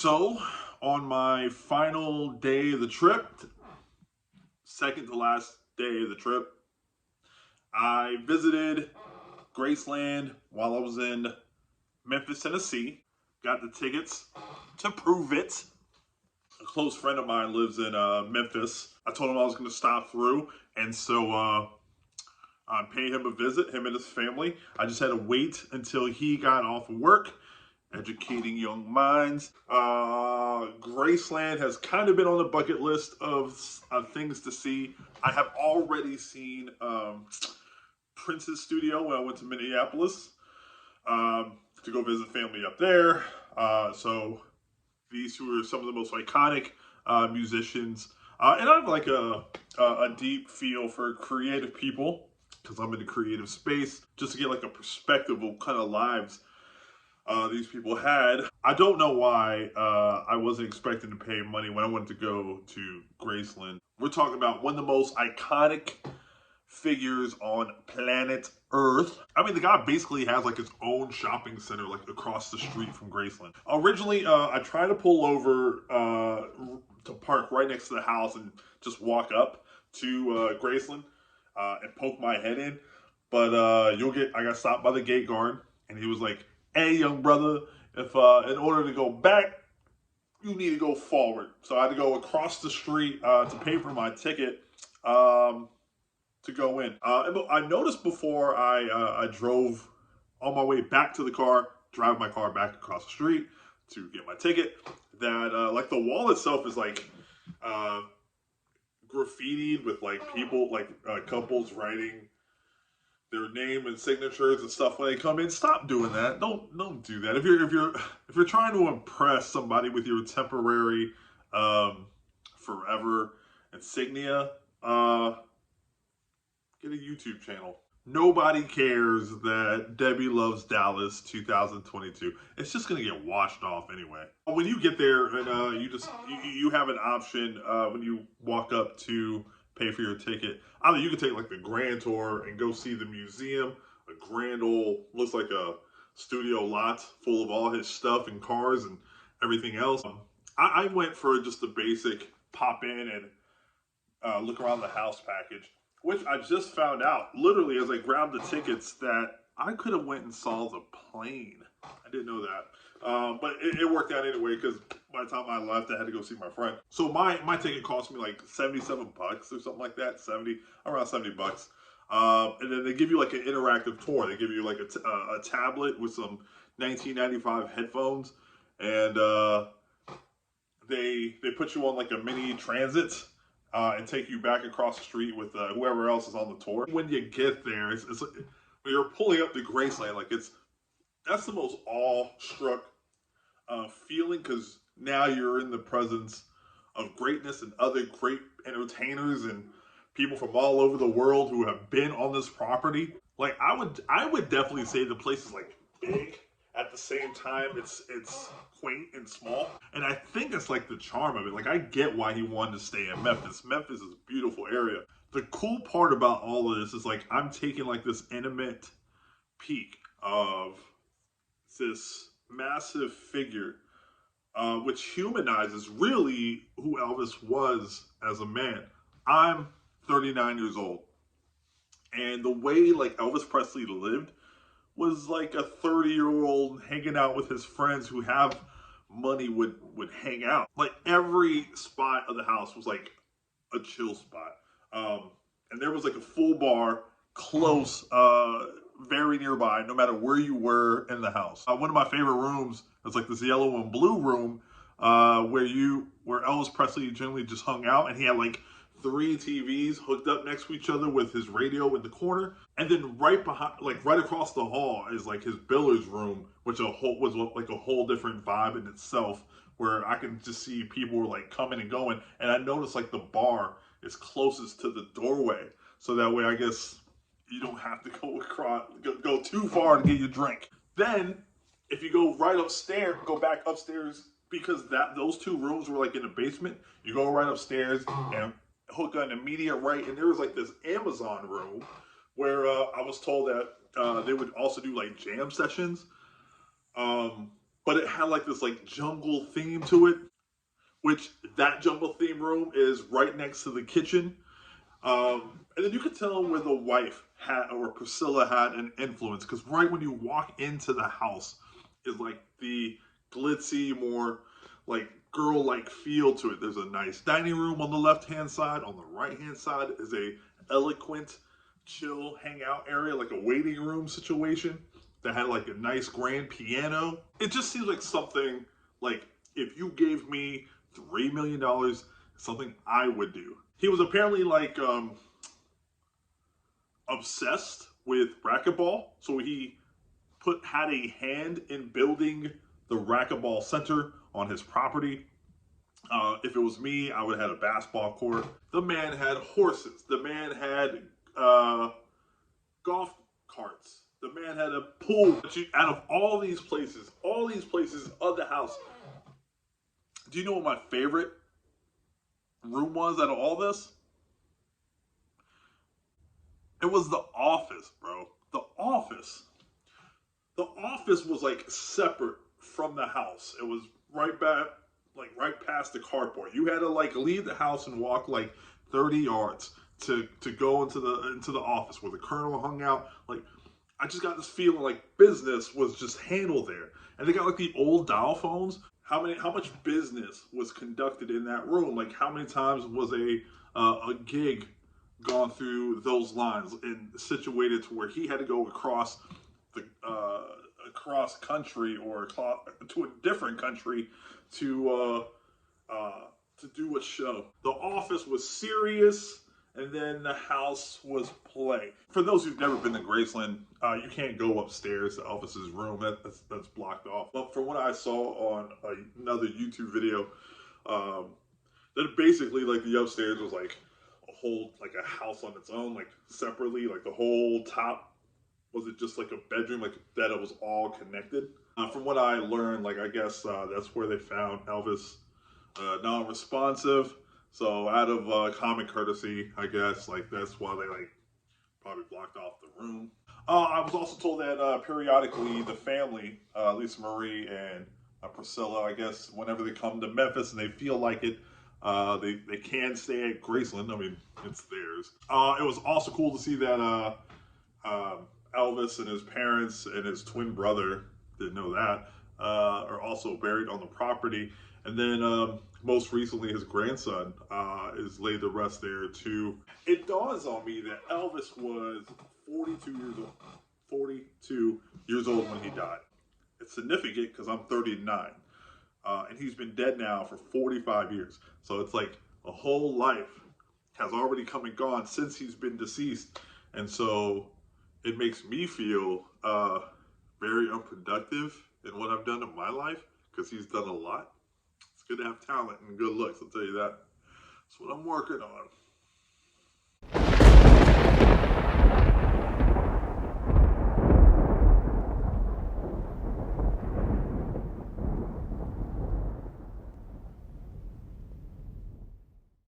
So, on my final day of the trip, second to last day of the trip, I visited Graceland while I was in Memphis, Tennessee. Got the tickets to prove it. A close friend of mine lives in Memphis. I told him I was going to stop through, and so I'm paying him a visit, him and his family. I just had to wait until he got off of work. Educating young minds. Graceland has kind of been on the bucket list of things to see. I have already seen Prince's studio when I went to Minneapolis to go visit family up there. So these two are some of the most iconic musicians. And I have like a deep feel for creative people because I'm in the creative space, just to get like a perspective of what kind of lives these people had. I don't know why I wasn't expecting to pay money when I wanted to go to Graceland. We're talking about one of the most iconic figures on planet Earth. I mean, the guy basically has like his own shopping center like across the street from Graceland. Originally, I tried to pull over to park right next to the house and just walk up to Graceland and poke my head in. But I got stopped by the gate guard and he was like, "Hey, young brother, if in order to go back, you need to go forward." So I had to go across the street to pay for my ticket to go in. And I noticed before I drove on my way back to the car, drive my car back across the street to get my ticket, that like the wall itself is like graffitied with like people, like couples writing their name and signatures and stuff when they come in. Stop doing that. Don't do that. If you're trying to impress somebody with your temporary forever insignia, get a YouTube channel. Nobody cares that Debbie Loves Dallas 2022. It's just gonna get washed off anyway. When you get there and you have an option when you walk up to pay for your ticket. Either you can take like the grand tour and go see the museum, a grand old, looks like a studio lot full of all his stuff and cars and everything else. I went for just the basic pop in and look around the house package, which I just found out literally as I grabbed the tickets that I could have went and saw the plane. I didn't know that. But it worked out anyway because by the time I left, I had to go see my friend. So my ticket cost me like 77 bucks or something like that, around 70 bucks. And then they give you like an interactive tour. They give you like a tablet with some 1995 headphones, and they put you on like a mini transit and take you back across the street with whoever else is on the tour. When you get there, it's like, when you're pulling up to Graceland, like that's the most awestruck feeling, because now you're in the presence of greatness and other great entertainers and people from all over the world who have been on this property. Like I would definitely say the place is like big. At the same time, it's quaint and small, and I think it's like the charm of it. Like I get why he wanted to stay in Memphis. Memphis is a beautiful area. The cool part about all of this is like I'm taking like this intimate peek of this massive figure, which humanizes really who Elvis was as a man. I'm 39 years old, and the way like Elvis Presley lived was like a 30-year-old hanging out with his friends who have money would hang out. Like every spot of the house was like a chill spot, and there was like a full bar close, very nearby, no matter where you were in the house. One of my favorite rooms is like this yellow and blue room where Elvis Presley generally just hung out, and he had like 3 TVs hooked up next to each other with his radio in the corner. And then right behind, like right across the hall is like his billiards room, which was like a whole different vibe in itself, where I can just see people were like coming and going. And I noticed like the bar is closest to the doorway. So that way I guess you don't have to go too far to get your drink. Then if you go right upstairs, go back upstairs, because those 2 rooms were like in the basement, you go right upstairs and hook on the immediate right, and there was like this Amazon room where I was told that they would also do like jam sessions. but it had like this like jungle theme to it, which that jungle theme room is right next to the kitchen. And then you could tell where the wife had, or Priscilla had an influence, because right when you walk into the house is like the glitzy, more like girl-like feel to it. There's a nice dining room on the left-hand side. On the right-hand side is a eloquent, chill hangout area, like a waiting room situation that had like a nice grand piano. It just seems like something like if you gave me $3 million, something I would do. He was apparently like obsessed with racquetball, so he had a hand in building the racquetball center on his property. If it was me, I would have had a basketball court. The man had horses. The man had golf carts. The man had a pool. Out of all these places of the house, do you know what my favorite room was out of all this? It was the office, bro. The office. The office was like separate from the house. It was right back, like right past the carport. You had to like leave the house and walk like 30 yards to go into the office where the colonel hung out. Like, I just got this feeling like business was just handled there. And they got like the old dial phones. How much business was conducted in that room? Like, how many times was a gig gone through those lines and situated to where he had to go across the across country or to a different country to do a show. The office was serious, and then the house was play. For those who've never been to Graceland, you can't go upstairs to Elvis's room. That's blocked off. But from what I saw on another YouTube video, that basically like the upstairs was like a whole, like a house on its own, like separately, like the whole top was it just like a bedroom, like that it was all connected. From what I learned, like I guess that's where they found Elvis non-responsive. So out of common courtesy, I guess, like that's why they like probably blocked off the room. I was also told that periodically the family, Lisa Marie and Priscilla, I guess, whenever they come to Memphis and they feel like it, they can stay at Graceland. I mean, it's theirs. It was also cool to see that Elvis and his parents and his twin brother, didn't know that, are also buried on the property. And then most recently, his grandson is laid to rest there too. It dawns on me that Elvis was 42 years old. 42 years old when he died. It's significant because I'm 39. And he's been dead now for 45 years. So it's like a whole life has already come and gone since he's been deceased. And so it makes me feel very unproductive in what I've done in my life, because he's done a lot. It's good to have talent and good looks, I'll tell you that. That's what I'm working on.